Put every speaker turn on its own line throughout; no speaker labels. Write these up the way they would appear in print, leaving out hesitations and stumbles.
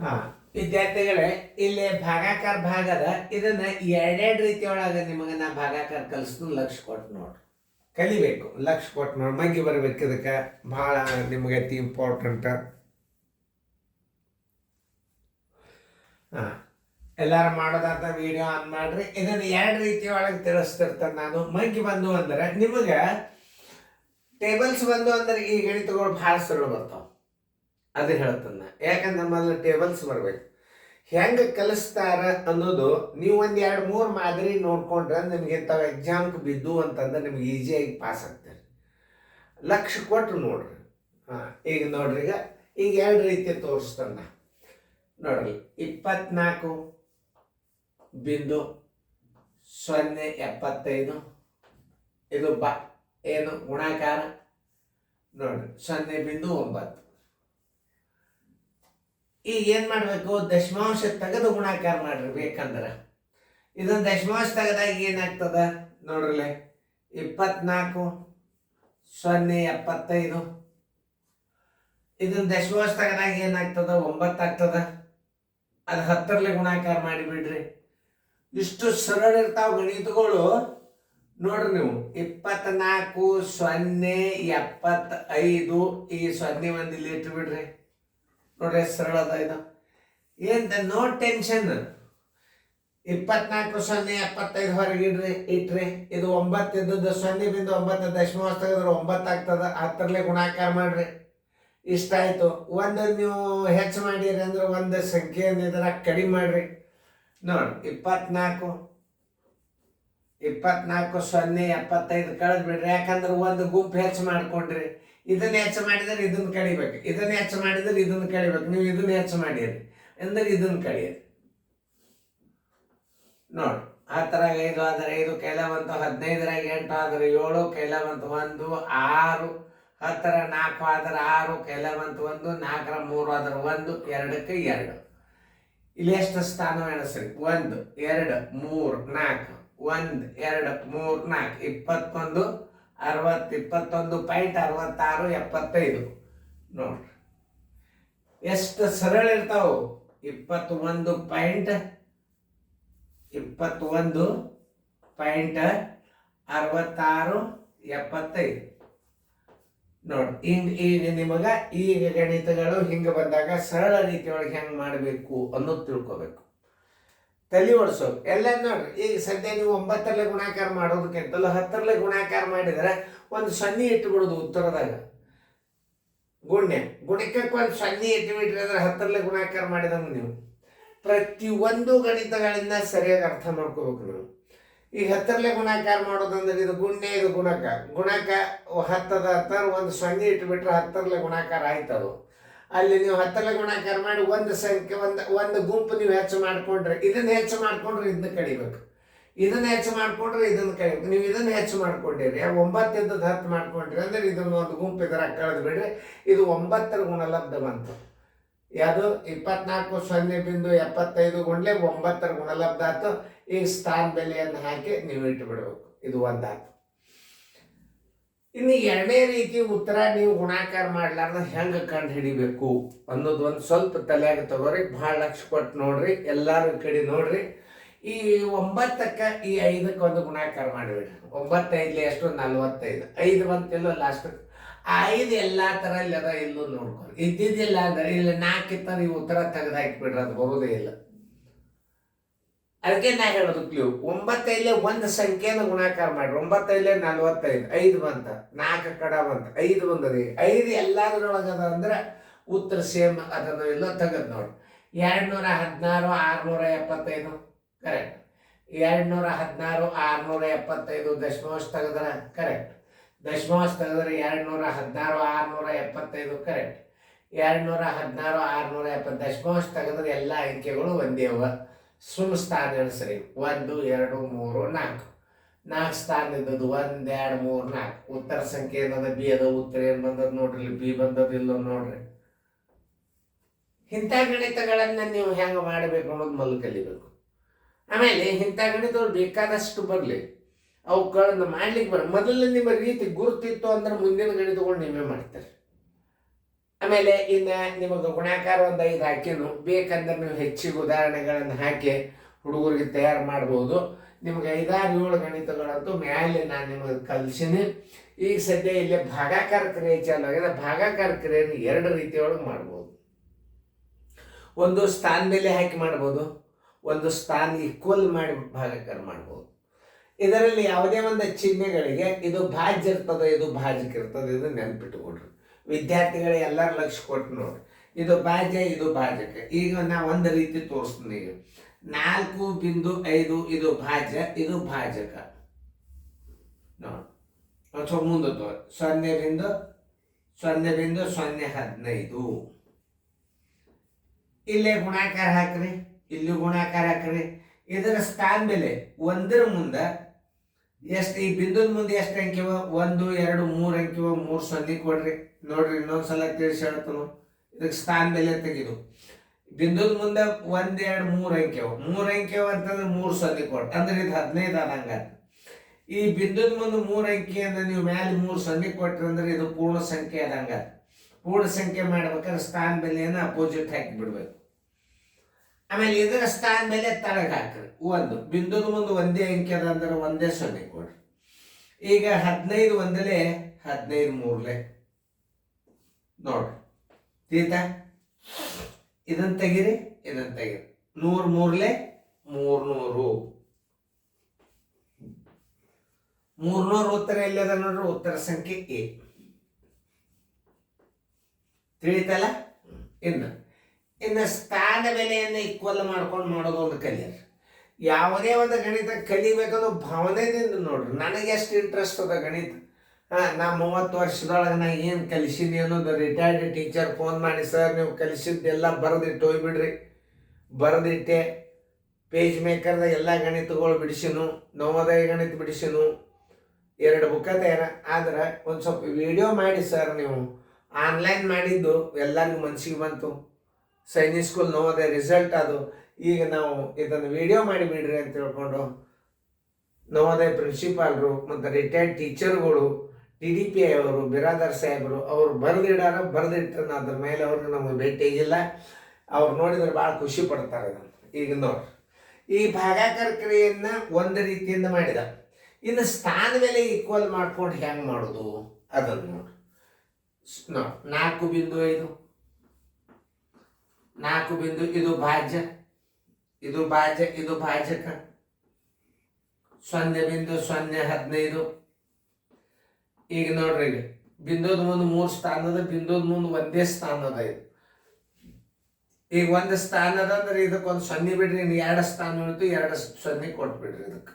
ಹಾ ವಿದ್ಯಾರ್ಥಿಗಳೇ, ಇಲ್ಲಿ ಭಾಗಾಕಾರ ಭಾಗದ ಇದನ್ನ ಎರಡೆರಡು ರೀತಿ ಒಳಗೆ ನಿಮಗೆ ನಾ ಭಾಗಾಕಾರ ಕಲಿಸ್ತು. ಲಕ್ಷ ಕೊಟ್ಟು ನೋಡ್ರಿ, ಕಲಿಬೇಕು. ಲಕ್ಷ ಕೊಟ್ಟು ನೋಡಿ ಮಗ್ಗಿ ಬರ್ಬೇಕು. ಇದಕ್ಕೆ ಭಾಳ ನಿಮಗೆ ಅತಿ ಇಂಪಾರ್ಟೆಂಟ್. ಹಾಂ, ಎಲ್ಲಾರು ಮಾಡೋದಾದ ವಿಡಿಯೋ ಆನ್ ಮಾಡ್ರಿ. ಇದನ್ನು ಎರಡು ರೀತಿ ಒಳಗೆ ತಿಳಿಸ್ತಿರ್ತಾನೆ ನಾನು. ಮಗ್ಗಿ ಬಂದು ಅಂದ್ರೆ ನಿಮಗೆ ಟೇಬಲ್ಸ್ ಬಂದು ಅಂದ್ರೆ ಈ ಗಣಿತಗಳು ಭಾಳ ಸರಳ ಬರ್ತಾವೆ. ಅದು ಹೇಳ್ತಾನೆ, ಯಾಕಂದ್ರೆ ನಮ್ಮಲ್ಲಿ ಟೇಬಲ್ಸ್ ಬರ್ಬೇಕು. ಹೆಂಗೆ ಕಲಿಸ್ತಾರ ಅನ್ನೋದು ನೀವು ಒಂದು ಎರಡು ಮೂರು ಮಾದರಿ ನೋಡ್ಕೊಂಡ್ರೆ ನಿಮಗೆ ತಾವು ಎಕ್ಸಾಮ್ಗೆ ಬಿದ್ದು ಅಂತಂದ್ರೆ ನಿಮ್ಗೆ ಈಸಿಯಾಗಿ ಪಾಸ್ ಆಗ್ತಾರೆ. ಲಕ್ಷ ಕೊಟ್ಟು ನೋಡ್ರಿ. ಹಾಂ, ಈಗ ನೋಡ್ರಿ, ಈಗ ಎರಡು ರೀತಿ ತೋರಿಸ್ತಾನೆ ನೋಡ್ರಿ. 24.075 ಇದು ಏನು ಗುಣಾಕಾರ ನೋಡ್ರಿ. 0.9. ಈಗ ಏನು ಮಾಡಬೇಕು? ದಶಮಾಂಶ ತೆಗೆದು ಗುಣಾಕಾರ ಮಾಡ್ರಿ. ಬೇಕಂದ್ರೆ ಇದನ್ನು ದಶಮಾಂಶ ತೆಗೆದಾಗ ಏನಾಗ್ತದ ನೋಡ್ರಲ್ಲ, 24.075. ಇದನ್ನ ದಶಮಾಂಶ ತೆಗೆದಾಗ ಏನಾಗ್ತದ? 9 ಆಗ್ತದ. ಅದು 10ರಲ್ಲಿ ಗುಣಾಕಾರ ಮಾಡಿಬಿಡ್ರಿ. ಇಷ್ಟು ಸರಳ ಇರ್ತಾವ ಗಣಿತಗಳು ನೋಡ್ರಿ. ನೀವು 24.075 ಈ 0 ಒಂದು ಇಲ್ಲಿ ಇಟ್ಬಿಡ್ರಿ. ನೋಡ್ರಿ, ಸರಳ ಅದ ಇದು. ಏನ್ ನೋ ಟೆನ್ಷನ್. 24.075 ಹೊರಗೆ ಇಟ್ರಿ. ಇದು 9 ಇದ್ದದ್ದು 0.9 ದಶಮಾಂಶ ತೆಗೆದ್ರೆ 9 ಆಗ್ತದ. 10ರಲ್ಲಿ ಗುಣಾಕಾರ ಮಾಡ್ರಿ. ಇಷ್ಟ ಆಯ್ತು. ಒಂದು ನೀವು ಹೆಚ್ಚು ಮಾಡಿರಿ ಅಂದ್ರೆ ಒಂದು ಸಂಖ್ಯೆಯನ್ನು ಇದ್ರಾಗ ಕಡಿಮೆ ಮಾಡ್ರಿ. ನೋಡಿ, 24.075 ಕಳೆದ್ ಬಿಡ್ರಿ. ಯಾಕಂದ್ರೆ ಒಂದು ಗುಂಪು ಹೆಚ್ಚು ಮಾಡ್ಕೊಂಡ್ರಿ. ಇದನ್ನ ಹೆಚ್ಚು ಮಾಡಿದ್ರೆ ಇದನ್ನ ಕಡಿಬೇಕು, ಇದನ್ನ ಹೆಚ್ಚು ಮಾಡಿದ್ರೆ ಇದನ್ನ ಕಡಿಬೇಕು. ನೀವು ಇದನ್ನ ಹೆಚ್ಚು ಮಾಡಿರಿ ಅಂದ್ರೆ ಇದನ್ನ ಕಡಿಯಿರಿ. ನೋಡಿ, 10ರಾಗ 5 ಆದ್ರೆ 5 ಕೈಲ ಬಂತು. 15ರಾಗ 8 ಆದ್ರೆ 7 ಕೈಲ ಬಂತು 1. 6 10ರ 4 ಆದ್ರೆ 6 ಕೈಲ ಬಂತು 1. 4ರ 3 ಆದ್ರೆ 1. 2ಕ್ಕೆ 2. ಇಲ್ಲಿ ಎಷ್ಟು ಸ್ಥಾನ ಎಣಿಸ್ರಿ? 1 2 3 4. 1 2 3 4. 21 60. 21.66 75. ನೋಡ್ರಿ ಎಷ್ಟು ಸರಳ ಇರ್ತಾವು. 21.6675. ನೋಡಿ, ಈಗ ನಿಮಗ ಈಗ ಗಣಿತಗಳು ಹಿಂಗೆ ಬಂದಾಗ ಸರಳ ರೀತಿಯೊಳಗೆ ಹೆಂಗೆ ಮಾಡಬೇಕು ಅನ್ನೋದು ತಿಳ್ಕೊಬೇಕು. ತಲೆ ಓಡಿಸೋದು ಎಲ್ಲ ನೋಡ್ರಿ. ಈಗ ಸದ್ಯ ನೀವು 9ರಲ್ಲಿ ಗುಣಾಕಾರ ಮಾಡೋದಕ್ಕಿಂತಲ್ಲ 10ರಲ್ಲಿ ಗುಣಾಕಾರ ಮಾಡಿದ್ರೆ ಒಂದು 0 ಇಟ್ಟುಬಿಡೋದು ಉತ್ತರದಾಗ. ಗುಣಕ್ಕೆ ಒಂದು 0 ಇಟ್ಟುಬಿಟ್ರಿ ಅಂದ್ರೆ 10ರಲ್ಲಿ ಗುಣಾಕಾರ ಮಾಡಿದಂಗೆ ನೀವು ಪ್ರತಿಯೊಂದು ಗಣಿತಗಳಿಂದ ಸರಿಯಾಗಿ ಅರ್ಥ ಮಾಡ್ಕೋಬೇಕು ನೀವು. ಈಗ 10ರಲ್ಲಿ ಗುಣಾಕಾರ ಮಾಡೋದಂದ್ರೆ ಇದು ಇದು ಗುಣಕ 10 ಒಂದು 0 ಇಟ್ಬಿಟ್ರೆ 10ರಲ್ಲಿ ಗುಣಾಕಾರ ಆಯ್ತದು. ಅಲ್ಲಿ ನೀವು 10ರಲ್ಲಿ ಗುಣಾಕಾರ ಮಾಡಿ ಒಂದು ಸಂಖ್ಯೆ ಒಂದು ಗುಂಪು ನೀವು ಹೆಚ್ಚು ಮಾಡ್ಕೊಂಡ್ರೆ ಇದನ್ನ ಹೆಚ್ಚು ಮಾಡ್ಕೊಂಡ್ರೆ ಇದನ್ನ ಕಡಿಬೇಕು, ಇದನ್ನ ಹೆಚ್ಚು ಮಾಡ್ಕೊಂಡ್ರೆ ಇದನ್ನ ಕಡಿಬೇಕು. ನೀವು ಇದನ್ನ ಹೆಚ್ಚು ಮಾಡ್ಕೊಂಡಿರಿ 9 ಇದ್ದದ್ದು 10 ಮಾಡ್ಕೊಂಡ್ರಿ ಅಂದ್ರೆ ಇದನ್ನ ಒಂದು ಗುಂಪು ಇದರ ಕಳೆದು ಬಿಡ್ರಿ. ಇದು 9ರ ಗುಣಲಬ್ಧ ಬಂತು. ಯಾವುದು? 24.075 ಗುಂಡ್ಲೆ 9ರ ಗುಣಲಬ್ಧ ಆಯ್ತು. ಈಗ ಸ್ಥಾನ ಬೆಲೆಯನ್ನು ಹಾಕಿ ನೀವು ಇಟ್ಟು ಬಿಡಬೇಕು. ಇದು ಒಂದಾಯ್ತು. ಇನ್ನು ಎರಡನೇ ರೀತಿ ಉತ್ತರ ನೀವು ಗುಣಾಕಾರ ಮಾಡ್ಲಾರ್ದ ಹೆಂಗೆ ಕಂಡು ಹಿಡಿಬೇಕು ಅನ್ನೋದು ಒಂದು ಸ್ವಲ್ಪ ತಲೆಯಾಗ ತಗೋರಿ. ಭಾಳ ಲಕ್ಷ ಕೊಟ್ಟು ನೋಡ್ರಿ. ಎಲ್ಲರೂ ಕಡೆ ನೋಡ್ರಿ. ಈ 9ಕ್ಕೆ ಈ 5ಕ್ಕೆ ಒಂದು ಗುಣಾಕಾರ ಮಾಡಿಬಿಡ್ರಿ. 9 5 ಎಷ್ಟು? 45. 5 ಬಂತಿಲ್ಲ ಲಾಸ್ಟ್. 5 ಎಲ್ಲ ಥರ ಇಲ್ಲದ ಇಲ್ಲೂ ನೋಡ್ಕೊರಿ. ಇದ್ದಿದ್ದಿಲ್ಲ ಅಂದ್ರೆ ಇಲ್ಲಿ 4 ಇತ್ತರ ಈ ಉತ್ತರ ತೆಗೆದು ಹಾಕಿಬಿಡ್ರಿ. ಅದು ಬರೋದೇ ಇಲ್ಲ. ಅದಕ್ಕೆ ನಾ ಹೇಳೋದು ಕ್ಲೂ. 9 ಒಂದು ಸಂಖ್ಯೆಯನ್ನು ಗುಣಾಕಾರ ಮಾಡ್ರಿ. 9 45. 5 ಬಂತ. 4 ಕಡ ಬಂತ. 5 ಬಂದದ. 5 ಎಲ್ಲದರೊಳಗದ ಅಂದ್ರೆ ಉತ್ತರ ಸೇಮ್ ಅದನ್ನು ಇಲ್ಲ ತೆಗೆದು ನೋಡಿ. 216 675 ಕರೆಕ್ಟ್. 216 675 ದಶಮಾಂಶ ತೆಗೆದ್ರೆ ಕರೆಕ್ಟ್. ದಶಮಾಂಶ ತೆಗೆದ್ರೆ 216 675 ಕರೆಕ್ಟ್. 216 670 ದಶಮಾಂಶ ತೆಗೆದ್ರೆ ಎಲ್ಲ ಅಂಕೆಗಳು ಒಂದೇ ಅವ. ಸುಮ್ ಸ್ಥಾನ ಎಣಿಸ್ರಿ. 1 2 3 4. 4 ಸ್ಥಾನ ಇದ್ದದ್ದು 1 2 3 4. ಉತ್ತರ ಸಂಖ್ಯೆ ಏನದ? ಬಿ ಅದ. ಉತ್ತರ ಏನು ಬಂದದ ನೋಡ್ರಿ. ಬಿ ಬಂದದ ಇಲ್ಲ ನೋಡ್ರಿ. ಇಂಥ ಗಣಿತಗಳನ್ನ ನೀವು ಹೆಂಗೆ ಮಾಡಬೇಕು ಅನ್ನೋದು ಮೊದಲು ಕಲಿಬೇಕು. ಆಮೇಲೆ ಇಂಥ ಗಣಿತಗಳು ಬೇಕಾದಷ್ಟು ಬರಲಿ, ಅವುಗಳನ್ನ ಮಾಡ್ಲಿಕ್ಕೆ ಮೊದಲು ನಿಮ್ಮ ರೀತಿ ಗುರುತಿತ್ತು ಅಂದ್ರೆ ಮುಂದಿನ ಗಣಿತಗಳು ನೀವೇ ಮಾಡ್ತಾರೆ. ಆಮೇಲೆ ಇನ್ನು ನಿಮಗೆ ಗುಣಾಕಾರ ಒಂದು 5 ಹಾಕಿನು, ಬೇಕಂದ್ರೆ ನೀವು ಹೆಚ್ಚಿಗೆ ಉದಾಹರಣೆಗಳನ್ನು ಹಾಕಿ ಹುಡುಗರಿಗೆ ತಯಾರು ಮಾಡ್ಬೋದು. ನಿಮ್ಗೆ 5-7 ಗಣಿತಗಳಂತೂ ಮ್ಯಾಲೆ ನಾನು ನಿಮಗೆ ಕಲಿಸೀನಿ. ಈಗ ಸದ್ಯ ಇಲ್ಲಿ ಭಾಗಾಕಾರ ಕ್ರಿಯೆ ಚಾಲು ಆಗಿದೆ. ಭಾಗಾಕಾರ ಕ್ರಿಯೆಯನ್ನು 2 ರೀತಿಯೊಳಗೆ ಮಾಡ್ಬೋದು. ಒಂದು ಸ್ಥಾನ ಮೇಲೆ ಹಾಕಿ ಮಾಡ್ಬೋದು, ಒಂದು ಸ್ಥಾನ ಈಕ್ವಲ್ ಮಾಡಿ ಭಾಗಾಕಾರ ಮಾಡ್ಬೋದು. ಇದರಲ್ಲಿ ಯಾವುದೇ ಒಂದು ಚಿಹ್ನೆಗಳಿಗೆ ಇದು ಭಾಜ್ಯ ಇರ್ತದೆ, ಇದು ಭಾಜಕ ಇರ್ತದೆ, ಇದು ನೆನಪಿಟ್ಟುಕೊಡ್ರಿ ವಿದ್ಯಾರ್ಥಿಗಳು. ಎಲ್ಲರೂ ಲಕ್ಷ್ಯ ಕೊಟ್ಟು ನೋಡ್ರಿ, ಇದು ಭಾಜ್ಯ, ಇದು ಭಾಜಕ. ಈಗ ನಾ ಒಂದು ರೀತಿ ತೋರಿಸ್ತೀನಿ. ಈಗ 4.5 ಇದು ಭಾಜ್ಯ, ಇದು ಭಾಜಕ ನೋಡಿ. ಸ್ವಲ್ಪ ಮುಂದೆ ತೋರಿ 0.0.015 ಇಲ್ಲೇ ಗುಣಾಕಾರ ಹಾಕ್ರಿ, ಇಲ್ಲಿ ಗುಣಾಕಾರ ಹಾಕ್ರಿ. ಇದರ ಸ್ಥಾನ ಬೆಲೆ 1ರ ಮುಂದೆ ಎಷ್ಟು, ಈ ಬಿಂದುದ ಮುಂದೆ ಎಷ್ಟು ಅಂಕಿವ? 1, 2, 3 ಅಂಕಿವ. 3 0 ಕೊಡ್ರಿ. ನೋಡ್ರಿ ಇನ್ನೊಂದ್ಸಲ ತಿಳಿಸಿ ಹೇಳ್ತಾನು. ಇದಕ್ಕೆ ಸ್ಥಾನ ಬೆಲೆ ತೆಗೆದು ಬಿಂದುದ ಮುಂದೆ 1, 2, 3 ಅಂಕಿವ. 3 ಅಂಕಿವ ಅಂತಂದ್ರೆ 3 0 ಕೊಡ್ರಿ, ಅಂದ್ರೆ ಇದು 15 ಆದಂಗ. ಈ ಬಿಂದುದ ಮುಂದೆ 3 ಅಂಕಿಯನ್ನು ನೀವು ಮ್ಯಾಲೆ 3 0 ಕೊಟ್ರಿ ಅಂದ್ರೆ ಇದು ಪೂರ್ಣ ಸಂಖ್ಯೆ ಆದಂಗ. ಪೂರ್ಣ ಸಂಖ್ಯೆ ಮಾಡ್ಬೇಕಾದ್ರೆ ಸ್ಥಾನ ಬೆಲೆಯನ್ನು ಅಪೋಸಿಟ್ ಹಾಕಿ ಬಿಡ್ಬೇಕು. ಆಮೇಲೆ ಇದರ ಸ್ಥಾನ ಮೇಲೆ ತಳಗ ಹಾಕ್ರಿ. 1 ಬಿಂದುದ ಮುಂದೆ ಒಂದೇ ಅಂಕಿ ಅದ ಅಂದ್ರೆ 1 0 ಕೊಡ್ರಿ. ಈಗ 15 1 15 3 ನೋಡ್ರಿ ತೀತ. ಇದನ್ನ ತೆಗಿರಿ, ಇದನ್ನ ತೆಗಿರಿ. 100 3 300. 300 ಉತ್ತರ ಎಲ್ಲದ ನೋಡ್ರಿ, ಉತ್ತರ ಸಂಖ್ಯೆ ಎ. ತಿಳಿತಲ್ಲ? ಇನ್ನು ಸ್ಥಾನ ಬೆಲೆಯನ್ನು ಈಕ್ವಲ್ ಮಾಡ್ಕೊಂಡು ಮಾಡೋದು ಒಂದು ಕಲಿಯರ್. ಯಾವುದೇ ಒಂದು ಗಣಿತ ಕಲಿಬೇಕನ್ನೋ ಭಾವನೆದಿಂದ ನೋಡ್ರಿ. ನನಗೆ ಎಷ್ಟು ಇಂಟ್ರೆಸ್ಟ್ ಅದ ಗಣಿತ. ನಾ 30 ವರ್ಷದೊಳಗೆ ನಾ ಏನು ಕಲಿಸೀನಿ ಅನ್ನೋದು ರಿಟೈರ್ಡ್ ಟೀಚರ್ ಫೋನ್ ಮಾಡಿ, ಸರ್ ನೀವು ಕಲಿಸಿದ್ದೆಲ್ಲ ಬರೆದಿಟ್ಟು ಹೋಗ್ಬಿಡ್ರಿ. ಬರೆದಿಟ್ಟೆ. ಪೇಜ್ ಮೇಕರ್ದ ಎಲ್ಲ ಗಣಿತಗಳು ಬಿಡಿಸಿನು, ನವೋದಯ ಗಣಿತ ಬಿಡಿಸಿನು, 2 ಬುಕ್ಕ ತಯಾರ. ಆದ್ರೆ ಒಂದು ಸ್ವಲ್ಪ ವಿಡಿಯೋ ಮಾಡಿ ಸರ್, ನೀವು ಆನ್ಲೈನ್ ಮಾಡಿದ್ದು ಎಲ್ಲರಿಗೂ ಮನಸ್ಸಿಗೆ ಬಂತು. ಸೈನಿಕ್ ಸ್ಕೂಲ್ ನವೋದಯ ರಿಸಲ್ಟ್ ಅದು. ಈಗ ನಾವು ಇದನ್ನು ವಿಡಿಯೋ ಮಾಡಿಬಿಡ್ರಿ ಅಂತ ಹೇಳ್ಕೊಂಡು ನವೋದಯ ಪ್ರಿನ್ಸಿಪಾಲ್ರು ಮತ್ತು ರಿಟೈರ್ಡ್ ಟೀಚರ್ಗಳು, TDP ಅವರು, ಬಿರಾದರ್ ಸಾಹೇಬರು ಅವರು ಬರೆದಿಟ್ರೆ ಅದ್ರ ಮೇಲೆ ಅವ್ರಿಗೆ ನಮಗೆ ಭೇಟಿಯಾಗಿಲ್ಲ. ಅವ್ರು ನೋಡಿದ್ರೆ ಭಾಳ ಖುಷಿ ಪಡ್ತಾರೆ. ಈಗ ನೋಡ್ರಿ, ಈ ಭಾಗಾಕಾರ ಕ್ರಿಯೆಯನ್ನು ಒಂದು ರೀತಿಯಿಂದ ಮಾಡಿದ. ಇನ್ನು ಸ್ಥಾನ ಮೇಲೆ ಈಕ್ವಲ್ ಮಾಡ್ಕೊಂಡು ಹೆಂಗೆ ಮಾಡೋದು ಅದನ್ನು ನೋಡಿ. 4.5 4 ಬಿಂದು, ಇದು ಭಾಜ್ಯ, ಇದು ಭಾಜ್ಯ, ಇದು ಭಾಜಕ. 0.015. ಈಗ ನೋಡ್ರಿ, ಈಗ ಬಿಂದುದ ಮುಂದೆ 3 ಸ್ಥಾನ ಅದ, ಬಿಂದುದ ಮುಂದೆ ಒಂದೇ ಸ್ಥಾನ ಅದ. ಇದು ಈಗ 1 ಸ್ಥಾನ ಅದ ಅಂದ್ರೆ ಇದಕ್ಕೊಂದು 0 ಬಿಡ್ರಿ. ಇನ್ನು 2 ಸ್ಥಾನ ಉಳಿತು, 2 0 ಕೊಟ್ಬಿಡ್ರಿ ಇದಕ್ಕೆ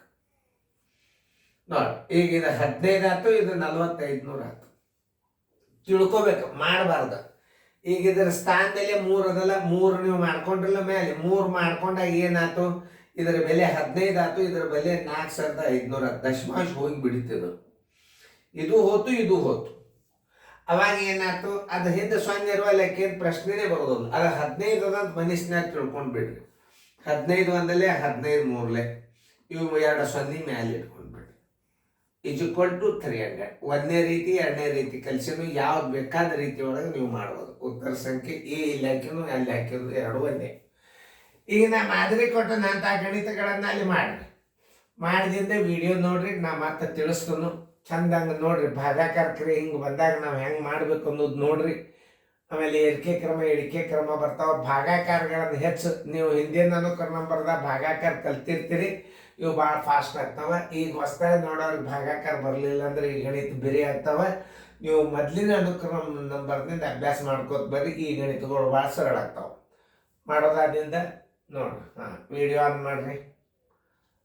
ನೋಡಿ. ಈಗ ಇದು 15 ಆಯ್ತು, ಇದು 4500 ಆಯ್ತು. ತಿಳ್ಕೊಬೇಕು, ಮಾಡಬಾರ್ದು. ಈಗ ಇದರ ಸ್ಥಾನದಲ್ಲಿ 3 ಅದಲ್ಲ, 3 ನೀವು ಮಾಡ್ಕೊಂಡ್ರಲ್ಲ ಮೇಲೆ 3 ಮಾಡ್ಕೊಂಡಾಗ ಏನಾಯ್ತು, ಇದರ ಬೆಲೆ 15 ಆಯ್ತು, ಇದರ ಬೆಲೆ 4500. ದಶಮಾಂಶ ಹೋಗಿ ಬಿಡಿತದು. ಇದು ಹೋತು, ಇದು ಹೋತು. ಅವಾಗ ಏನಾಯ್ತು, ಅದು ಹಿಂದೆ 0 ಇರುವಲ್ಲಕ್ಕೆ ಏನು ಪ್ರಶ್ನೆನೇ ಬರೋದಿಲ್ಲ. ಅದು 15 ಅದಂತ ಮನಸ್ಸಿನಾಗ ತಿಳ್ಕೊಂಡು ಬಿಡ್ರಿ. 15 1 15 3 ಇವು 2 0 ಮ್ಯಾಲೆ ಇಟ್ಕೊಂಡ್ಬಿಡ್ರಿ. Equal to 300. 1ನೇ ರೀತಿ 2ನೇ ರೀತಿ ಕಲಿಸಿನು, ಯಾವ್ದು ಬೇಕಾದ ರೀತಿ ಒಳಗೆ ನೀವು ಮಾಡ್ಬೋದು. ಉತ್ತರ ಸಂಖ್ಯೆ ಎ ಇಲ್ಲಿ ಹಾಕಿನು, ಅಲ್ಲಿ ಹಾಕಿರೋದು 2 ಒಂದೇ. ಈಗ ನಾ ಮಾದರಿ ಕೊಟ್ಟಂತ ಗಣಿತಗಳನ್ನು ಅಲ್ಲಿ ಮಾಡಿದಿಂದ ವಿಡಿಯೋ ನೋಡ್ರಿ. ನಾ ಮತ್ತೆ ತಿಳಿಸ್ತನು ಚಂದಂಗೆ ನೋಡ್ರಿ. ಭಾಗಾಕಾರ ಕ್ರಿಯೆ ಹಿಂಗೆ ಬಂದಾಗ ನಾವು ಹೆಂಗೆ ಮಾಡ್ಬೇಕು ಅನ್ನೋದು ನೋಡ್ರಿ. ಆಮೇಲೆ ಏರಿಕೆ ಕ್ರಮ ಇಳಿಕೆ ಕ್ರಮ ಬರ್ತಾವ. ಭಾಗಾಕಾರಗಳನ್ನು ಹೆಚ್ಚು ನೀವು ಹಿಂದಿನ ಅನುಕ್ರಮ ಬರ್ದ ಭಾಗಾಕಾರ ಕಲ್ತಿರ್ತೀರಿ. ಇವು ಭಾಳ ಫಾಸ್ಟ್ ಆಗ್ತಾವ. ಈಗ ಹೊಸದಾಗಿ ನೋಡೋರಿಗೆ ಭಾಗಾಕಾರ ಬರಲಿಲ್ಲ ಅಂದ್ರೆ ಈ ಗಣಿತ ಬೇರೆ ಆಗ್ತಾವ. ನೀವು ಮೊದಲಿನ ಅನುಕ್ರಮ ನಂಬರ್ನಿಂದ ಅಭ್ಯಾಸ ಮಾಡ್ಕೋತ ಬರ್ರಿ. ಈ ಗಣಿತಗಳು ಭಾಳ ಸರಳ ಆಗ್ತಾವೆ. ಮಾಡೋದಾದ್ರಿಂದ ನೋಡ್ರಿ. ವಿಡಿಯೋ ಆನ್ ಮಾಡ್ರಿ.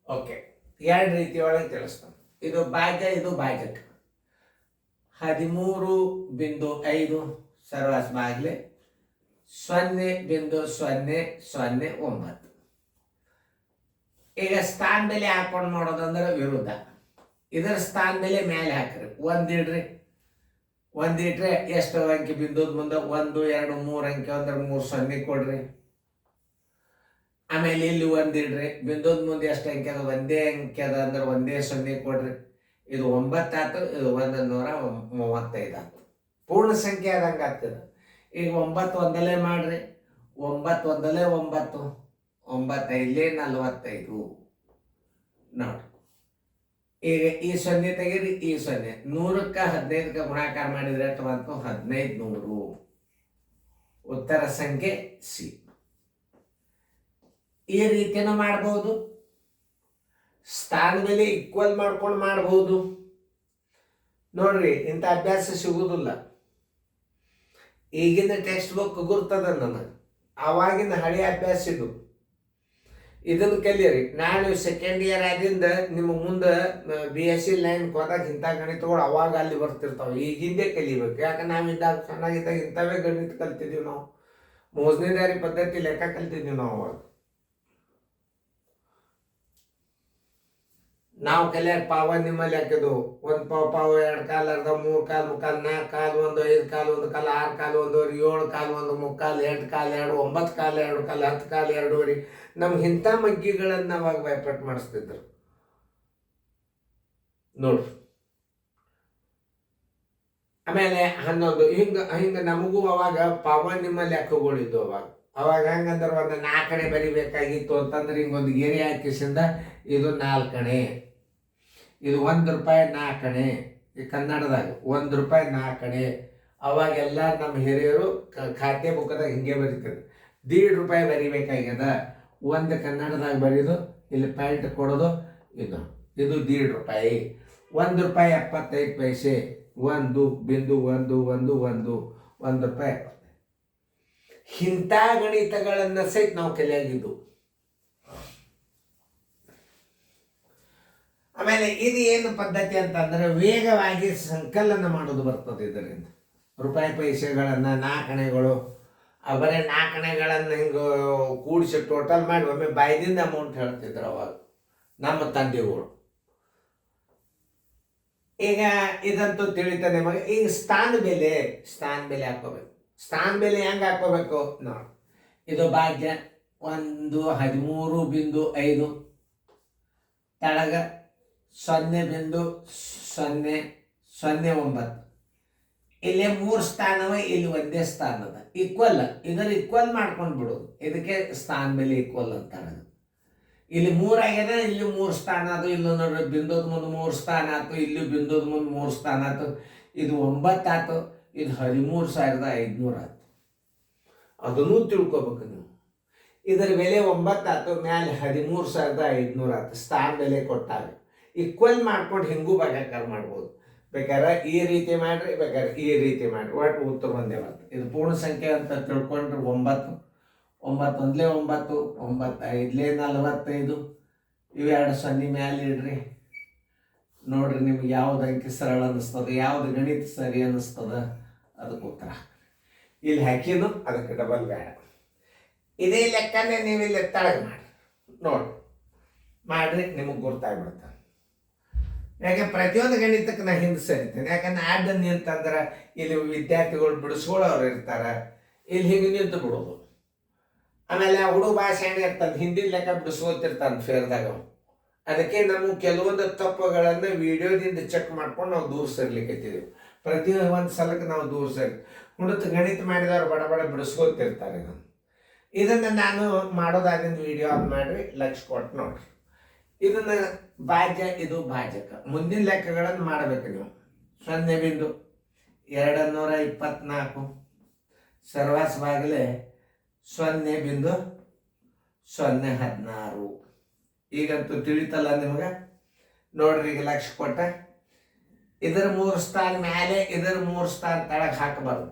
ಓಕೆ, 2 ರೀತಿ ಒಳಗೆ ತಿಳಿಸ್ತಾನೆ. ಇದು ಭಾಗ್ಯ, ಇದು ಭಾಜಕ. 13.5 ಸರ್ವಾಸ್ ಬಾಗ್ಲೆ 0.009. ಈಗ ಸ್ಥಾನ ಬೆಲೆ ಹಾಕೊಂಡು ಮಾಡೋದಂದ್ರೆ ವಿರುದ್ಧ. ಇದರ ಸ್ಥಾನ ಬೆಲೆ ಮೇಲೆ ಹಾಕ್ರಿ. 1 ಇಡ್ರಿ. 1 ಇಟ್ರೆ ಎಷ್ಟು ಅಂಕಿ ಬಿಂದುದ ಮುಂದೆ 1 2 3 ಅಂಕಿ ಅಂದ್ರೆ 3 0 ಕೊಡ್ರಿ. ಆಮೇಲೆ ಇಲ್ಲಿ 1 ಇಡ್ರಿ. ಬಿಂದುದ ಮುಂದೆ ಎಷ್ಟು ಅಂಕಿ ಅದ? ಒಂದೇ ಅಂಕಿ ಅದ ಅಂದ್ರೆ 1 0 ಕೊಡ್ರಿ. ಇದು 9 ಆಯ್ತು, ಇದು 135 ಆಯ್ತು. ಪೂರ್ಣ ಸಂಖ್ಯೆ ಆದಂಗೆ ಆಗ್ತದೆ. ಈಗ 9 ಒಂದಲೇ ಮಾಡ್ರಿ, 9 ಒಂದಲೇ 9, 9 5 45 ನೋಡಿ. ಈಗ ಈ 0 ತೆಗೀರಿ, ಈ 0 100ಕ್ಕೆ 15ಕ್ಕೆ ಗುಣಾಕಾರ ಮಾಡಿದ್ರೆ ಎಷ್ಟು ಬಂತು? 1500. ಉತ್ತರ ಸಂಖ್ಯೆ ಸಿ. ಈ ರೀತಿಯನ್ನು ಮಾಡಬಹುದು. ಸ್ಥಾನ ಬೆಲೆ ಈಕ್ವಲ್ ಮಾಡ್ಕೊಂಡು ಮಾಡಬಹುದು. ನೋಡ್ರಿ, ಇಂಥ ಅಭ್ಯಾಸ ಸಿಗುವುದಿಲ್ಲ. ಈಗಿನ ಟೆಕ್ಸ್ಟ್ ಬುಕ್ ಗುರ್ತದ ನನಗೆ, ಆವಾಗಿನ ಹಳೆಯ ಅಭ್ಯಾಸ ಇದು. ಇದನ್ನು ಕಲಿಯರಿ. ನಾನು ಸೆಕೆಂಡ್ ಇಯರ್ ಆದಿಂದ ನಿಮ್ಮ ಮುಂದೆ BSc ಲೈನ್ಗೆ ಹೋದಾಗ ಇಂಥ ಗಣಿತಗಳು ಅವಾಗ ಅಲ್ಲಿ ಬರ್ತಿರ್ತಾವೆ. ಈಗ ಹಿಂದೆ ಕಲಿಬೇಕು. ಯಾಕೆ ನಾವಿದ್ದಾಗ ಚೆನ್ನಾಗಿದ್ದಾಗ ಇಂಥವೇ ಗಣಿತ ಕಲ್ತಿದ್ದೀವಿ ನಾವು. ಮೋಜನೇದಾರಿ ಪದ್ಧತಿ ಲೆಕ್ಕ ಕಲ್ತಿದ್ದೀವಿ ನಾವು ಅವಾಗ. ನಾವು ಕಲಿಯಾಕ ಪಾವ ನಿಮ್ಮಲ್ಲಿ ಹಾಕಿದ್ವು. 1 ಪಾವು ಪಾವು, 2 ಕಾಲು, ಅರ್ಧ, 3 ಕಾಲು, ಮುಕ್ಕಾಲು, 4 ಕಾಲು, 1, 5 ಕಾಲು, 1 ಕಾಲು, 6 ಕಾಲು, 1 7 ಕಾಲು, 1 ಮುಕ್ಕಾಲು, 8 ಕಾಲು 2, 9 ಕಾಲು 2 ಕಾಲು, 10 ಕಾಲು 2. ನಮ್ಗೆ ಇಂಥ ಮಗ್ಗಿಗಳನ್ನು ಅವಾಗ ಭಯಪಟ್ಟು ಮಾಡಿಸ್ತಿದ್ರು ನೋಡ್ರಿ. ಆಮೇಲೆ 11 ಹಿಂಗೆ ನಮಗೂ ಅವಾಗ ಪಾವ ನಿಮ್ಮಲ್ಲಿ ಲೆಕ್ಕಗಳಿದ್ದು. ಅವಾಗ ಹೆಂಗಂದ್ರೆ ಒಂದು 4 ಬರಿಬೇಕಾಗಿತ್ತು ಅಂತಂದ್ರೆ ಹಿಂಗೊಂದು ಗೆರೆ ಹಾಕಿಸಿಂದ ಇದು 4, ಇದು ₹1 4. ಈ ಕನ್ನಡದಾಗ ₹1 4. ಅವಾಗೆಲ್ಲ ನಮ್ಮ ಹಿರಿಯರು ಖಾತೆ ಬುಕ್ಕದಾಗ ಹಿಂಗೆ ಬರೀತಾರೆ. ₹1.5 ಬರಿಬೇಕಾಗ್ಯದ, ಒಂದು ಕನ್ನಡದಾಗ ಬರೀದು ಇಲ್ಲಿ ಪಾಯಿಂಟ್ ಕೊಡೋದು. ಇದು ₹1.5. ₹1.75. 1.111 ₹1.70. ಇಂಥ ಗಣಿತಗಳನ್ನು ಸಹಿತ ನಾವು ಕಲಿಯಾಗಿದ್ದು. ಆಮೇಲೆ ಇದು ಏನು ಪದ್ಧತಿ ಅಂತಂದ್ರೆ ವೇಗವಾಗಿ ಸಂಕಲನ ಮಾಡೋದು ಬರ್ತದೆ. ಇದರಿಂದ ರೂಪಾಯಿ ಪೈಸೆಗಳನ್ನು 4 ಬರೀ 4 ಹಿಂಗೆ ಕೂಡಿಸಿ ಟೋಟಲ್ ಮಾಡಿ ಒಮ್ಮೆ ಬಾಯ್ದಿಂದ ಅಮೌಂಟ್ ಹೇಳ್ತಿದ್ರು ಅವಾಗ ನಮ್ಮ ತಂದೆಗಳು. ಈಗ ಇದಂತೂ ತಿಳಿತಾನೆ ನಿಮಗೆ. ಈಗ ಸ್ಥಾನ ಬೆಲೆ ಹಾಕೋಬೇಕು. ಸ್ಥಾನ ಬೆಲೆ ಹೆಂಗೆ ಹಾಕೋಬೇಕು ನೋಡಿ. ಇದು ಭಾಗ್ಯ 13.5 ತಳಗ 0.009. ಇಲ್ಲಿ 3 ಸ್ಥಾನವ, ಇಲ್ಲಿ ಒಂದೇ ಸ್ಥಾನದ ಈಕ್ವಲ್. ಇದರ ಈಕ್ವಲ್ ಮಾಡ್ಕೊಂಡು ಬಿಡೋದು. ಇದಕ್ಕೆ ಸ್ಥಾನ ಬೆಲೆ ಈಕ್ವಲ್ ಅಂತಾರೆ. ಇಲ್ಲಿ 3 ಆಗ್ಯದ, ಇಲ್ಲಿ 3 ಸ್ಥಾನ ಅದು. ಇಲ್ಲಿ ನೋಡ್ರಿ, ಬಿಂದೋದ್ ಮುಂದೆ 3 ಸ್ಥಾನ ಆಯ್ತು, ಇಲ್ಲಿ ಬಿಂದೋದ್ ಮುಂದೆ 3 ಸ್ಥಾನ ಆಯ್ತು. ಇದು 9 ಆಯ್ತು, ಇದು 13,500 ಆಯ್ತು. ಅದನ್ನು ತಿಳ್ಕೊಬೇಕು ನೀವು. ಇದರ ಬೆಲೆ 9 ಆಯ್ತು, ಮ್ಯಾಲೆ 13,500 ಆಯ್ತು. ಸ್ಥಾನ ಬೆಲೆ ಕೊಟ್ಟಾಗ ಈಕ್ವಲ್ ಮಾಡ್ಕೊಂಡು ಹಿಂಗೂ ಭಾಗಾಕಾರ ಮಾಡ್ಬೋದು. ಬೇಕಾದ್ರೆ ಈ ರೀತಿ ಮಾಡ್ರಿ, ಬೇಕಾದ್ರೆ ಈ ರೀತಿ ಮಾಡ್ರಿ, ಒಟ್ಟು ಉತ್ತರ ಒಂದೇ ಬರ್ತದೆ. ಇದು ಪೂರ್ಣ ಸಂಖ್ಯೆ ಅಂತ ತಿಳ್ಕೊಂಡ್ರೆ 9, 9 ಒಂದಲೇ 9, 9 5 45. ಇವೆರಡು 0 ಮ್ಯಾಲೆ ಇಡ್ರಿ. ನೋಡ್ರಿ, ನಿಮ್ಗೆ ಯಾವ್ದು ಅಂಕಿ ಸರಳ ಅನ್ನಿಸ್ತದೆ, ಯಾವ್ದು ಗಣಿತ ಸರಿ ಅನ್ನಿಸ್ತದ, ಅದಕ್ಕೆ ಉತ್ತರ ಇಲ್ಲಿ ಹಾಕಿನು. ಅದಕ್ಕೆ ಡಬಲ್ ಬೇಡ. ಇದೇ ಲೆಕ್ಕನೇ ನೀವು ಇಲ್ಲಿ ತಳಗ ಮಾಡಿ ಮಾಡ್ರಿ, ನಿಮಗೆ ಗೊತ್ತಾಗ್ಬಿಡ್ತಾರೆ. ಯಾಕೆ ಪ್ರತಿಯೊಂದು ಗಣಿತಕ್ಕೆ ನಾ ಹಿಂದೆ ಸರಿತೇನೆ. ಯಾಕಂದ್ರೆ ಆಡ್ ನಿಂತಂದ್ರೆ ಇಲ್ಲಿ ವಿದ್ಯಾರ್ಥಿಗಳು ಬಿಡಿಸ್ಕೊಳ್ಳೋರು ಇರ್ತಾರೆ, ಇಲ್ಲಿ ಹಿಂಗೆ ನಿಂತು ಬಿಡೋದು. ಆಮೇಲೆ ಆ ಹುಡುಗ ಭಾಷೆ ಇರ್ತಾನೆ, ಹಿಂದಿನ ಲೆಕ್ಕ ಬಿಡಿಸ್ಕೋತಿರ್ತಾನೆ ಫೇರ್ದಾಗ. ಅದಕ್ಕೆ ನಮಗೆ ಕೆಲವೊಂದು ತಪ್ಪುಗಳನ್ನು ವಿಡಿಯೋದಿಂದ ಚೆಕ್ ಮಾಡ್ಕೊಂಡು ನಾವು ದೂರ ಸರಿಲಿಕ್ಕೈತಿದ್ದೀವಿ. ಪ್ರತಿ ಒಂದು ಸಲಕ್ಕೆ ನಾವು ದೂರ ಸರಿ ಹುಡುಗ ಗಣಿತ ಮಾಡಿದವ್ರು ಬಡ ಬಿಡಿಸ್ಕೋತಿರ್ತಾರೆ. ಇದನ್ನು ನಾನು ಮಾಡೋದಾಗಿಂದ ವಿಡಿಯೋ ಆನ್ ಮಾಡಿರಿ, ಲಕ್ಷ ಕೊಟ್ಟು ನೋಡ್ರಿ. ಇದನ್ನು ಭಾಜ್ಯ, ಇದು ಭಾಜಕ. ಮುಂದಿನ ಲೆಕ್ಕಗಳನ್ನು ಮಾಡಬೇಕು ನೀವು. 0.224 ಸರ್ವಾಸ್ ಬಾಗಿಲೆ 0.016. ಈಗಂತೂ ತಿಳಿತಲ್ಲ ನಿಮ್ಗೆ. ನೋಡ್ರಿ, ಈಗ ಲಕ್ಷ ಕೊಟ್ಟ. ಇದರ 3 ಸ್ಥಾನ ಮೇಲೆ, ಇದರ 3 ಸ್ಥಾನ ತಳಗೆ ಹಾಕಬಾರ್ದು.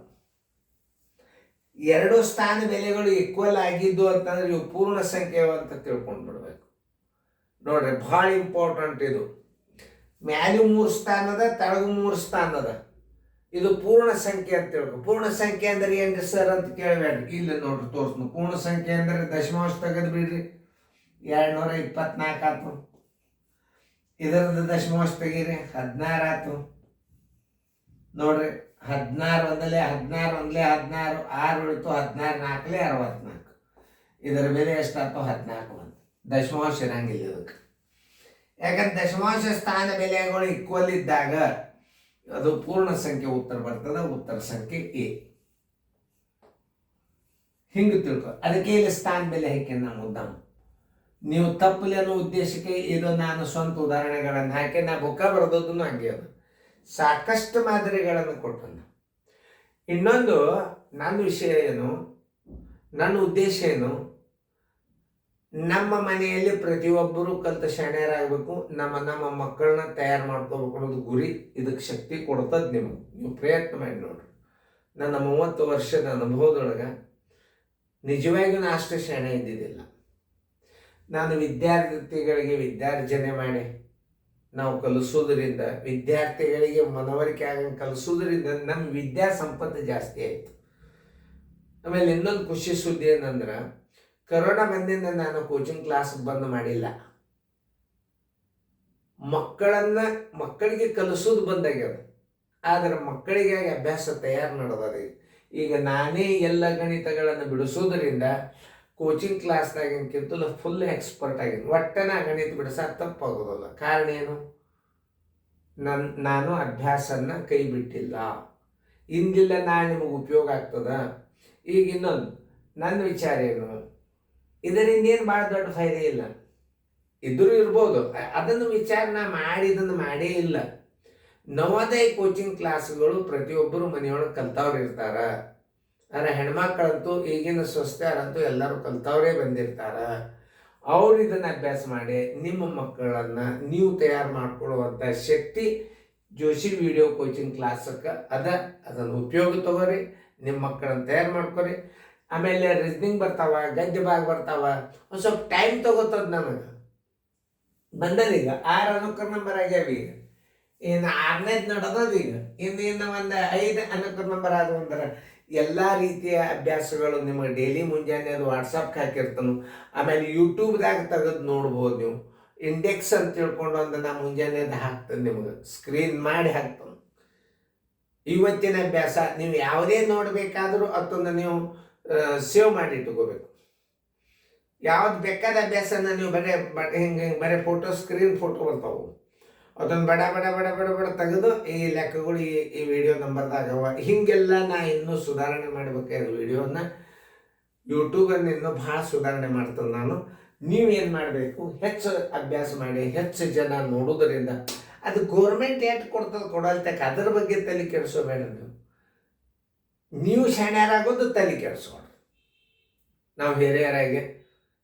2 ಸ್ಥಾನ ಬೆಲೆಗಳು ಈಕ್ವಲ್ ಆಗಿದ್ದು ಅಂತಂದ್ರೆ ಇವು ಪೂರ್ಣ ಸಂಖ್ಯೆ ಅಂತ ತಿಳ್ಕೊಂಡು ಬಿಡ್ಬೇಕು. ನೋಡ್ರಿ, ಭಾಳ ಇಂಪಾರ್ಟೆಂಟ್ ಇದು. ಮ್ಯಾಲೂ 3 ಸ್ಥಾನದ, ತಳಗು 3 ಸ್ಥಾನದ. ಇದು ಪೂರ್ಣ ಸಂಖ್ಯೆ ಅಂತ ತಿಳ್ಕೊ. ಪೂರ್ಣ ಸಂಖ್ಯೆ ಅಂದ್ರೆ ಏನ್ರಿ ಸರ್ ಅಂತ ಕೇಳಬೇಡ್ರಿ. ಇಲ್ಲಿ ನೋಡ್ರಿ ತೋರಿಸ್ನು. ಪೂರ್ಣ ಸಂಖ್ಯೆ ಅಂದ್ರೆ ದಶಮಾಂಶ ತೆಗೆದು ಬಿಡ್ರಿ, 224 ಆಯ್ತು. ಇದರದ್ದು ದಶಮಾಂಶ ತೆಗೀರಿ, 16 ಆಯ್ತು. ನೋಡ್ರಿ, 16 ಒಂದಲೇ 16, 6 ಉಳಿತು, 16 4 64. ಇದರ ಬೆಲೆ ಎಷ್ಟಾಯ್ತು? 14 ಬಂತು. ದಶಮಾಂಶ ಇರಂಗಿಲ್ಲ ಇದಕ್ಕೆ. ಯಾಕಂದ್ರೆ ದಶಮಾಂಶ ಸ್ಥಾನ ಬೆಲೆಗಳು ಈಕ್ವಲ್ ಇದ್ದಾಗ ಅದು ಪೂರ್ಣ ಸಂಖ್ಯೆ ಉತ್ತರ ಬರ್ತದೆ. ಉತ್ತರ ಸಂಖ್ಯೆ ಎ. ಹಿಂಗೆ ತಿಳ್ಕೊ. ಅದಕ್ಕೆ ಇಲ್ಲಿ ಸ್ಥಾನ ಬೆಲೆ ಹಾಕಿ ನಮ್ಮ ಉದ್ದಮ್. ನೀವು ತಪ್ಪಲಿ ಅನ್ನೋ ಉದ್ದೇಶಕ್ಕೆ ಇದು ನಾನು ಸ್ವಂತ ಉದಾಹರಣೆಗಳನ್ನು ಹಾಕಿ ನಾ ಬುಕ್ಕ ಬರೆದದ್ದು ಹಂಗೆ ಅದು ಸಾಕಷ್ಟು ಮಾದರಿಗಳನ್ನು ಕೊಟ್ಟನು. ಇನ್ನೊಂದು ನನ್ನ ವಿಷಯ ಏನು, ನನ್ನ ಉದ್ದೇಶ ಏನು, ನಮ್ಮ ಮನೆಯಲ್ಲಿ ಪ್ರತಿಯೊಬ್ಬರು ಕಲಿತ ಶಾಣ್ಯರಾಗಬೇಕು, ನಮ್ಮ ಮಕ್ಕಳನ್ನ ತಯಾರು ಮಾಡ್ಕೋಬೇಕು ಅನ್ನೋದು ಗುರಿ. ಇದಕ್ಕೆ ಶಕ್ತಿ ಕೊಡ್ತದೆ ನಿಮಗೆ. ನೀವು ಪ್ರಯತ್ನ ಮಾಡಿ ನೋಡ್ರಿ. ನನ್ನ 30 ವರ್ಷದ ಅನುಭವದೊಳಗೆ ನಿಜವಾಗಿಯೂ ನಾ ಅಷ್ಟು ಶಾಣೆ ಇದ್ದಿದ್ದಿಲ್ಲ. ನಾನು ವಿದ್ಯಾರ್ಥಿಗಳಿಗೆ ವಿದ್ಯಾರ್ಜನೆ ಮಾಡಿ ನಾವು ಕಲಿಸೋದ್ರಿಂದ, ವಿದ್ಯಾರ್ಥಿಗಳಿಗೆ ಮನವರಿಕೆ ಆಗಂಗೆ ಕಲಿಸೋದ್ರಿಂದ ನಮ್ಮ ವಿದ್ಯಾ ಸಂಪತ್ತು ಜಾಸ್ತಿ ಆಯಿತು. ಆಮೇಲೆ ಇನ್ನೊಂದು ಖುಷಿ ಸುದ್ದಿ ಏನಂದ್ರೆ, ಕರೋನಾ ಬಂದಿಂದ ನಾನು ಕೋಚಿಂಗ್ ಕ್ಲಾಸ್ ಬಂದ್ ಮಾಡಿಲ್ಲ. ಮಕ್ಕಳಿಗೆ ಕಲಿಸೋದು ಬಂದಾಗ್ಯದ, ಆದರೆ ಮಕ್ಕಳಿಗೆ ಅಭ್ಯಾಸ ತಯಾರು ನಡೆದದ. ಈಗ ನಾನೇ ಎಲ್ಲ ಗಣಿತಗಳನ್ನು ಬಿಡಿಸೋದ್ರಿಂದ ಕೋಚಿಂಗ್ ಕ್ಲಾಸ್ದಾಗಿನ್ಕಿಂತಲೂ ಫುಲ್ ಎಕ್ಸ್ಪರ್ಟ್ ಆಗಿದ್ದು. ಒಟ್ಟೆ ನಾ ಗಣಿತ ಬಿಡಿಸೋಕೆ ತಪ್ಪಾಗೋದಲ್ಲ. ಕಾರಣ ಏನು? ನಾನು ಅಭ್ಯಾಸನ ಕೈ ಬಿಟ್ಟಿಲ್ಲ. ಇಂದಿಲ್ಲ ನಾಳೆ ನಿಮಗೆ ಉಪಯೋಗ ಆಗ್ತದ. ಈಗ ಇನ್ನೊಂದು ನನ್ನ ವಿಚಾರ ಏನು, ಇದರಿಂದ ಏನು ಭಾಳ ದೊಡ್ಡ ಫಾಯ್ದೆ ಇಲ್ಲ. ಇದ್ರೂ ಇರ್ಬೋದು, ಅದನ್ನು ವಿಚಾರ ಮಾಡಿದನ್ನು ಮಾಡೇ ಇಲ್ಲ. ನವೋದಯ ಕೋಚಿಂಗ್ ಕ್ಲಾಸ್ಗಳು ಪ್ರತಿಯೊಬ್ಬರು ಮನೆಯೊಳಗೆ ಕಲ್ತವ್ರು ಇರ್ತಾರ. ಆದರೆ ಹೆಣ್ಮಕ್ಳಂತೂ ಈಗಿನ ಸ್ವಸ್ಥರಂತೂ ಎಲ್ಲರೂ ಕಲ್ತವ್ರೇ ಬಂದಿರ್ತಾರ. ಅವ್ರು ಇದನ್ನು ಅಭ್ಯಾಸ ಮಾಡಿ ನಿಮ್ಮ ಮಕ್ಕಳನ್ನು ನೀವು ತಯಾರು ಮಾಡ್ಕೊಳ್ಳುವಂಥ ಶಕ್ತಿ ಜೋಶಿ ವಿಡಿಯೋ ಕೋಚಿಂಗ್ ಕ್ಲಾಸಕ್ಕೆ ಅದನ್ನು ಉಪಯೋಗ ತಗೋರಿ. ನಿಮ್ಮ ಮಕ್ಕಳನ್ನು ತಯಾರು ಮಾಡ್ಕೊರಿ. ಆಮೇಲೆ ರೀಸ್ನಿಂಗ್ ಬರ್ತಾವ, ಗದ್ಯ ಭಾಗ ಬರ್ತಾವ, ಒಂದು ಸ್ವಲ್ಪ ಟೈಮ್ ತಗೋತದ. ನನಗೆ ಬಂದದೀಗ 6 ಅನುಕರ ನಂಬರ್ ಆಗ್ಯಾವ. ಈಗ ಇನ್ನು 6ನೇದು ನಡೆದದ. ಈಗ ಇನ್ನು ಒಂದು 5 ಅನುಕರ ನಂಬರ್ ಆದವು ಅಂದ್ರೆ ಎಲ್ಲ ರೀತಿಯ ಅಭ್ಯಾಸಗಳು ನಿಮಗೆ ಡೈಲಿ ಮುಂಜಾನೆ ಅದು ವಾಟ್ಸಪ್ಗೆ ಹಾಕಿರ್ತಾನು. ಆಮೇಲೆ ಯೂಟ್ಯೂಬ್ದಾಗ ತೆಗೆದು ನೋಡ್ಬೋದು. ನೀವು ಇಂಡೆಕ್ಸ್ ಅಂತ ತಿಳ್ಕೊಂಡು ಒಂದು ನಾ ಮುಂಜಾನೆದು ಹಾಕ್ತೇನೆ, ನಿಮಗೆ ಸ್ಕ್ರೀನ್ ಮಾಡಿ ಹಾಕ್ತಾನೆ. ಇವತ್ತಿನ ಅಭ್ಯಾಸ ನೀವು ಯಾವುದೇ ನೋಡಬೇಕಾದ್ರೂ ಅದನ್ನು ನೀವು ಸೇವ್ ಮಾಡಿ ಇಟ್ಕೋಬೇಕು. ಯಾವ್ದು ಬೇಕಾದ ಅಭ್ಯಾಸನ ನೀವು ಬರೀ ಫೋಟೋ, ಸ್ಕ್ರೀನ್ ಫೋಟೋ ಬರ್ತಾವೆ, ಅದನ್ನು ಬಡ ಬಡ ಬಡ ಬಡ ಬಡ ತೆಗೆದು ಈ ಲೆಕ್ಕಗಳು ಈ ವಿಡಿಯೋ ನಂಬರ್ದಾಗವ. ಹೀಗೆಲ್ಲ ನಾ ಇನ್ನೂ ಸುಧಾರಣೆ ಮಾಡಬೇಕಾದ ವಿಡಿಯೋನ ಯೂಟ್ಯೂಬನ್ನು ಇನ್ನೂ ಭಾಳ ಸುಧಾರಣೆ ಮಾಡ್ತೇನೆ ನಾನು. ನೀವೇನು ಮಾಡಬೇಕು, ಹೆಚ್ಚು ಅಭ್ಯಾಸ ಮಾಡಿ, ಹೆಚ್ಚು ಜನ ನೋಡೋದರಿಂದ ಅದು ಗೋರ್ಮೆಂಟ್ ಏಟ್ ಕೊಡ್ತದೆ ಕೊಡಲ್ತಕ್ಕ, ಅದ್ರ ಬಗ್ಗೆ ತಲೆ ಕೆಡಿಸೋಬೇಡ. ನೀವು ಶಾಣ್ಯರಾಗೋದು ತಲೆ ಕೆಡಿಸ್ಕೊಡ್ರಿ. ನಾವು ಹಿರಿಯರಾಗಿ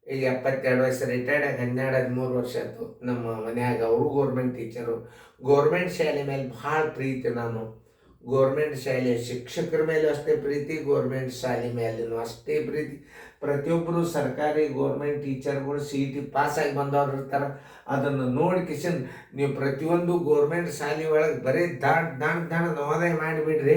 ಈಗ 72 ವಯಸ್ಸು ರಿಟೈರ್ಡ್ ಆಗಿ 12-13 ವರ್ಷ ಆಯಿತು. ನಮ್ಮ ಮನ್ಯಾಗ ಅವರು ಗೋರ್ಮೆಂಟ್ ಟೀಚರು. ಗೋರ್ಮೆಂಟ್ ಶಾಲೆ ಮೇಲೆ ಭಾಳ ಪ್ರೀತಿ. ನಾನು ಗೋರ್ಮೆಂಟ್ ಶಾಲೆ ಶಿಕ್ಷಕರ ಮೇಲೂ ಅಷ್ಟೇ ಪ್ರೀತಿ, ಗೋರ್ಮೆಂಟ್ ಶಾಲೆ ಮೇಲೂ ಅಷ್ಟೇ ಪ್ರೀತಿ. ಪ್ರತಿಯೊಬ್ಬರು ಸರ್ಕಾರಿ ಗೋರ್ಮೆಂಟ್ ಟೀಚರ್ಗಳು CET ಪಾಸಾಗಿ ಬಂದವ್ರು ಇರ್ತಾರೆ. ಅದನ್ನು ನೋಡಿ ಕಿಶನ್ ನೀವು ಪ್ರತಿಯೊಂದು ಗೋರ್ಮೆಂಟ್ ಶಾಲೆ ಒಳಗೆ ಬರೀ ದಾಣ ನವೋದಯ ಮಾಡಿಬಿಡ್ರಿ.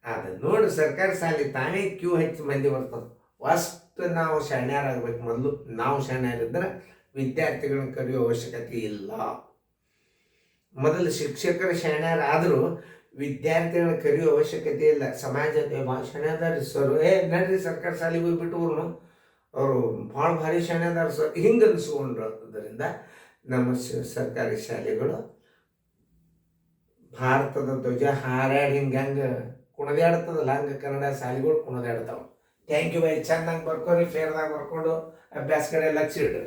ಅದನ್ನು ನೋಡಿ ಸರ್ಕಾರಿ ಶಾಲೆ ತಾನೇ ಕ್ಯೂ ಹೆಚ್ಚು ಮಂದಿ ಬರ್ತದೆ. ಫಸ್ಟ್ ನಾವು ಶಾಣ್ಯರಾಗಬೇಕು. ಮೊದಲು ನಾವು ಶಾಣ್ಯರಿದ್ದರೆ ವಿದ್ಯಾರ್ಥಿಗಳನ್ನ ಕರೆಯೋ ಅವಶ್ಯಕತೆ ಇಲ್ಲ. ಮೊದಲು ಶಿಕ್ಷಕರು ಶಾಣ್ಯರಾದರೂ ವಿದ್ಯಾರ್ಥಿಗಳನ್ನ ಕರೆಯೋ ಅವಶ್ಯಕತೆ ಇಲ್ಲ. ಸಮಾಜದ ಭಾಳ ಶಾಣ್ಯದಾರಿ ಸರ್, ನಡ್ರಿ ಸರ್ಕಾರಿ ಶಾಲೆಗೆ ಹೋಗ್ಬಿಟ್ಟು ಅವರು ಭಾಳ ಭಾರಿ ಶಾಣ್ಯದಾರ ಸರ್ ಹಿಂಗೆ ಅನಿಸ್ಕೊಂಡ್ರದ್ರಿಂದ ನಮ್ಮ ಸರ್ಕಾರಿ ಶಾಲೆಗಳು ಭಾರತದ ಧ್ವಜ ಹಾರಾಡಿ ಹಿಂಗೆ ಕುಣದಾಡ್ತದಲ್ಲ, ಹಂಗೆ ಕನ್ನಡ ಶಾಲೆಗಳು ಕುಣದಾಡ್ತಾವೆ. Thank you by. ಚೆನ್ನಾಗಿ ಬರ್ಕೊರಿ, ಫೇರ್ದಾಗ ಬರ್ಕೊಂಡು ಅಭ್ಯಾಸ ಕಡೆ ಲಕ್ಷ ಇಡ್ರಿ.